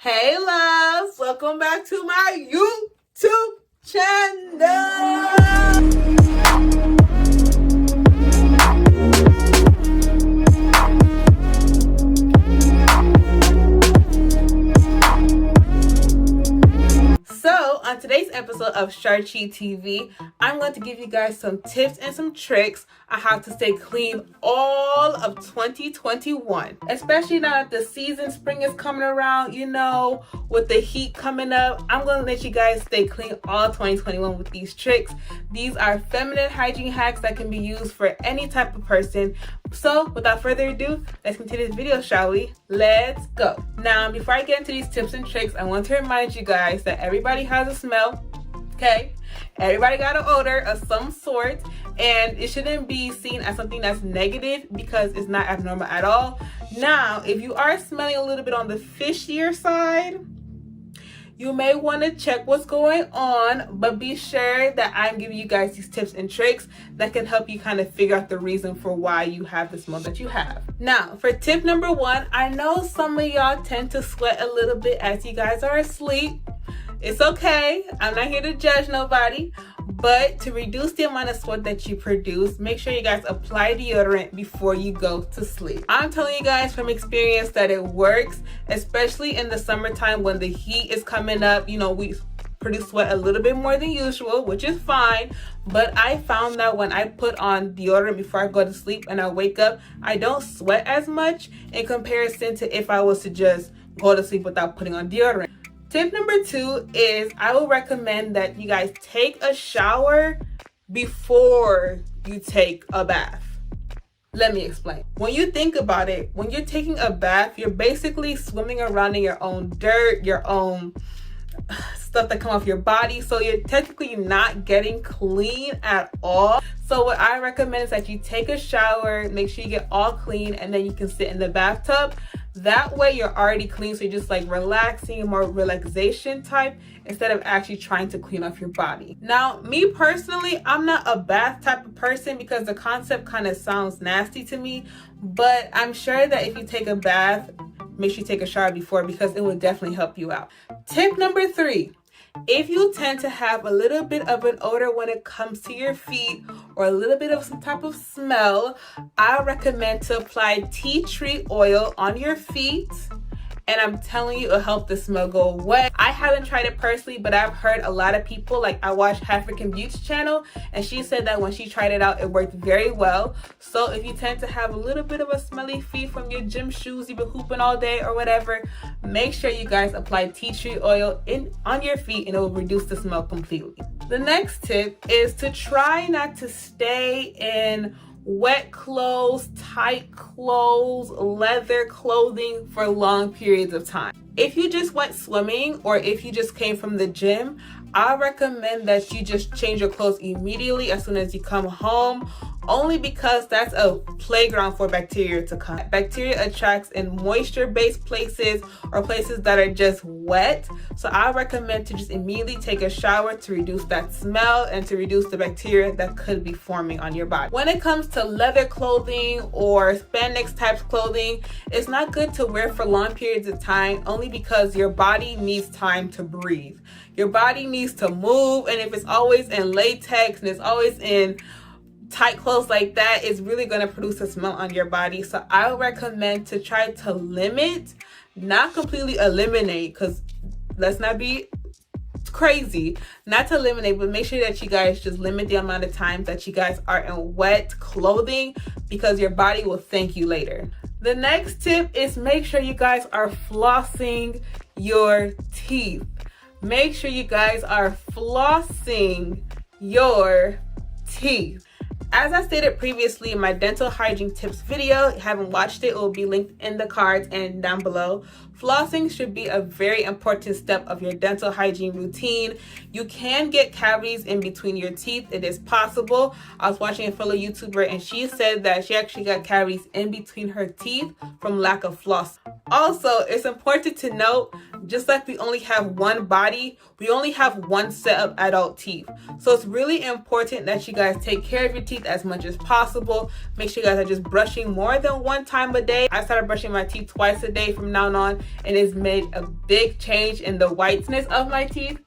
Hey loves, welcome back to my YouTube channel. So on today's episode of Sharchi TV, I'm going to give you guys some tips and some tricks on how to stay clean all of 2021. Especially now that the season, spring is coming around, with the heat coming up. I'm going to let you guys stay clean all 2021 with these tricks. These are feminine hygiene hacks that can be used for any type of person. So without further ado, let's continue this video, shall we? Let's go. Now, before I get into these tips and tricks, I want to remind you guys that everybody has a smell, okay? Everybody got an odor of some sort, and it shouldn't be seen as something that's negative because it's not abnormal at all. Now, if you are smelling a little bit on the fishier side, you may want to check what's going on, but be sure that I'm giving you guys these tips and tricks that can help you kind of figure out the reason for why you have the smell that you have. Now, for tip number one, I know some of y'all tend to sweat a little bit as you guys are asleep. It's okay. I'm not here to judge nobody, but to reduce the amount of sweat that you produce, make sure you guys apply deodorant before you go to sleep. I'm telling you guys from experience that it works, especially in the summertime when the heat is coming up. We produce sweat a little bit more than usual, which is fine, but I found that when I put on deodorant before I go to sleep and I wake up, I don't sweat as much in comparison to if I was to just go to sleep without putting on deodorant. Tip number two is I will recommend that you guys take a shower before you take a bath. Let me explain. When you think about it, when you're taking a bath, you're basically swimming around in your own dirt, your own stuff that come off your body. So you're technically not getting clean at all. So what I recommend is that you take a shower, make sure you get all clean, and then you can sit in the bathtub. That way you're already clean, so you're just like relaxing, more relaxation type, instead of actually trying to clean off your body. Now, me personally, I'm not a bath type of person because the concept kind of sounds nasty to me, but I'm sure that if you take a bath, make sure you take a shower before because it will definitely help you out. Tip number three. If you tend to have a little bit of an odor when it comes to your feet or a little bit of some type of smell, I recommend to apply tea tree oil on your feet. And I'm telling you, it'll help the smell go away. I haven't tried it personally, but I've heard a lot of people, like I watched African Beauty's channel, and she said that when she tried it out, it worked very well. So if you tend to have a little bit of a smelly feet from your gym shoes, you've been hooping all day or whatever, make sure you guys apply tea tree oil on your feet and it will reduce the smell completely. The next tip is to try not to stay in wet clothes, tight clothes, leather clothing for long periods of time. If you just went swimming or if you just came from the gym, I recommend that you just change your clothes immediately as soon as you come home, only because that's a playground for bacteria to come. Bacteria attracts in moisture-based places or places that are just wet. So I recommend to just immediately take a shower to reduce that smell and to reduce the bacteria that could be forming on your body. When it comes to leather clothing or spandex type clothing, it's not good to wear for long periods of time, only because your body needs time to breathe. Your body needs to move, and if it's always in latex and it's always in tight clothes like that, it's really going to produce a smell on your body. So I would recommend to try to limit, not completely eliminate, because let's not be crazy, not to eliminate, but make sure that you guys just limit the amount of times that you guys are in wet clothing, because your body will thank you later. The next tip is make sure you guys are flossing your teeth. Make sure you guys are flossing your teeth. As I stated previously in my dental hygiene tips video, if you haven't watched it, it will be linked in the cards and down below. Flossing should be a very important step of your dental hygiene routine. You can get cavities in between your teeth. It is possible. I was watching a fellow YouTuber and she said that she actually got cavities in between her teeth from lack of floss. Also, it's important to note, just like we only have one body, we only have one set of adult teeth. So it's really important that you guys take care of your teeth as much as possible. Make sure you guys are just brushing more than one time a day. I started brushing my teeth twice a day from now on, and it's made a big change in the whiteness of my teeth.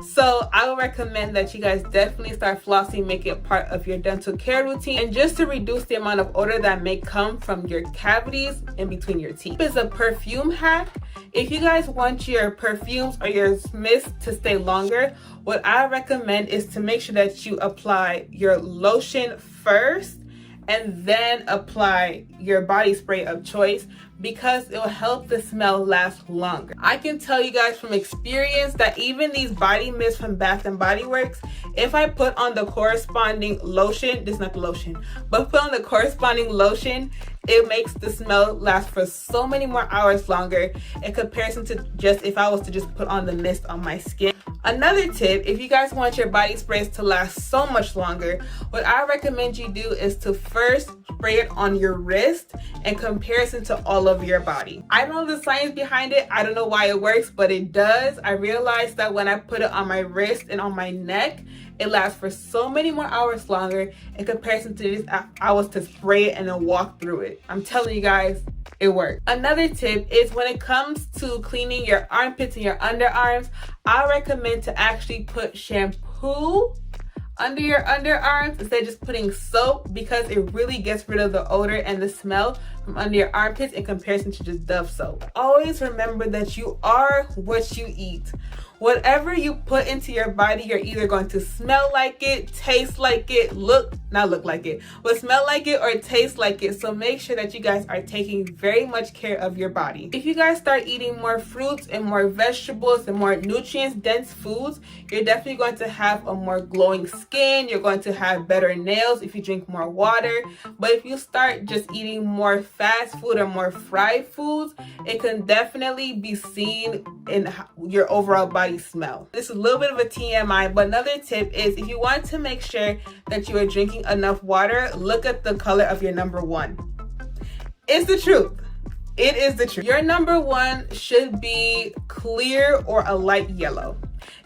So I would recommend that you guys definitely start flossing, make it part of your dental care routine, and just to reduce the amount of odor that may come from your cavities in between your teeth. Is a perfume hack. If you guys want your perfumes or your mists to stay longer, what I recommend is to make sure that you apply your lotion first and then apply your body spray of choice, because it will help the smell last longer. I can tell you guys from experience that even these body mists from Bath and Body Works, if I put on the corresponding lotion, this is not the lotion, but put on the corresponding lotion, it makes the smell last for so many more hours longer in comparison to just if I was to just put on the mist on my skin. Another tip, if you guys want your body sprays to last so much longer, what I recommend you do is to first spray it on your wrist in comparison to all of your body. I don't know the science behind it. I don't know why it works, but it does. I realized that when I put it on my wrist and on my neck, it lasts for so many more hours longer in comparison to just I was to spray it and then walk through it. I'm telling you guys, it works. Another tip is when it comes to cleaning your armpits and your underarms, I recommend to actually put shampoo under your underarms instead of just putting soap, because it really gets rid of the odor and the smell from under your armpits in comparison to just Dove soap. Always remember that you are what you eat. Whatever you put into your body, you're either going to smell like it, taste like it, not look like it, but smell like it or taste like it. So make sure that you guys are taking very much care of your body. If you guys start eating more fruits and more vegetables and more nutrients dense foods, you're definitely going to have a more glowing skin. You're going to have better nails if you drink more water. But if you start just eating more fast food or more fried foods, it can definitely be seen in your overall body smell. This is a little bit of a TMI, but another tip is if you want to make sure that you are drinking enough water, look at the color of your number one. It's the truth. It is the truth. Your number one should be clear or a light yellow.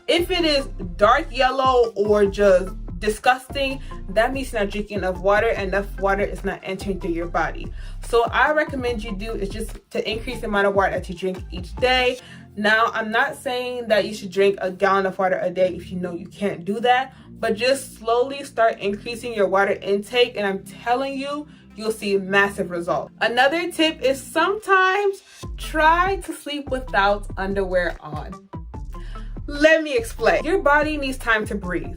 If it is dark yellow or just disgusting, that means you're not drinking enough water, and enough water is not entering through your body. So I recommend you do is just to increase the amount of water that you drink each day. Now, I'm not saying that you should drink a gallon of water a day if you know you can't do that, but just slowly start increasing your water intake, and I'm telling you, you'll see massive results. Another tip is sometimes try to sleep without underwear on. Let me explain. Your body needs time to breathe.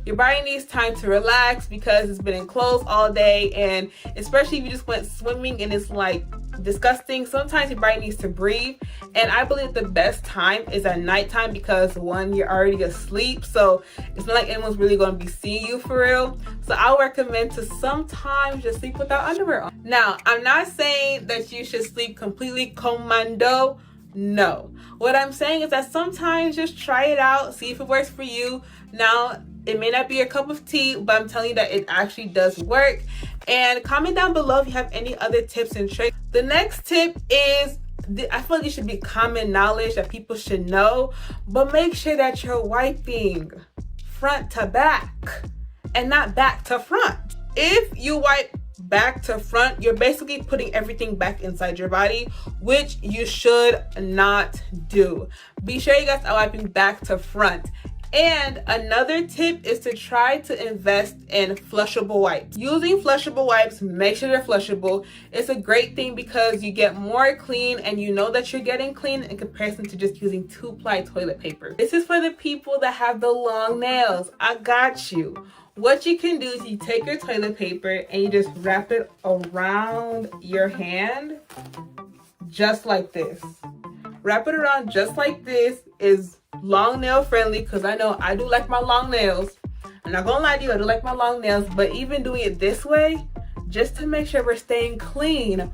Your body needs time to relax because it's been enclosed all day, and especially if you just went swimming and it's like disgusting, sometimes your body needs to breathe. And I believe the best time is at nighttime, because one, you're already asleep, so it's not like anyone's really going to be seeing you for real. So I recommend to sometimes just sleep without underwear on. Now, I'm not saying that you should sleep completely commando. No. What I'm saying is that sometimes just try it out, see if it works for you. Now, it may not be your cup of tea, but I'm telling you that it actually does work. And comment down below if you have any other tips and tricks. The next tip is, I feel like it should be common knowledge that people should know, but make sure that you're wiping front to back and not back to front. If you wipe back to front, you're basically putting everything back inside your body, which you should not do. Be sure you guys are wiping back to front. And another tip is to try to invest in flushable wipes. Using flushable wipes, make sure they're flushable. It's a great thing because you get more clean and you know that you're getting clean in comparison to just using 2-ply toilet paper. This is for the people that have the long nails. I got you. What you can do is you take your toilet paper and you just wrap it around your hand just like this. Wrap it around just like this. Is long nail friendly, because I know I do like my long nails. I'm not gonna lie to you, I do like my long nails, but even doing it this way, just to make sure we're staying clean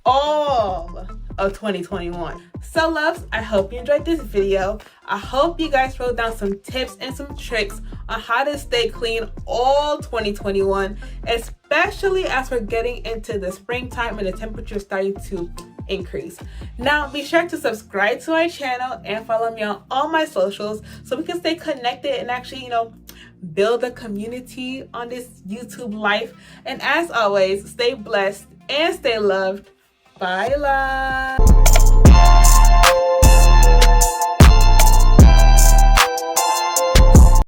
all of 2021. So loves, I hope you enjoyed this video. I hope you guys wrote down some tips and some tricks on how to stay clean all 2021, especially as we're getting into the springtime and the temperature starting to increase. Now be sure to subscribe to my channel and follow me on all my socials so we can stay connected and actually, build a community on this YouTube life. And as always, stay blessed and stay loved. Bye, love.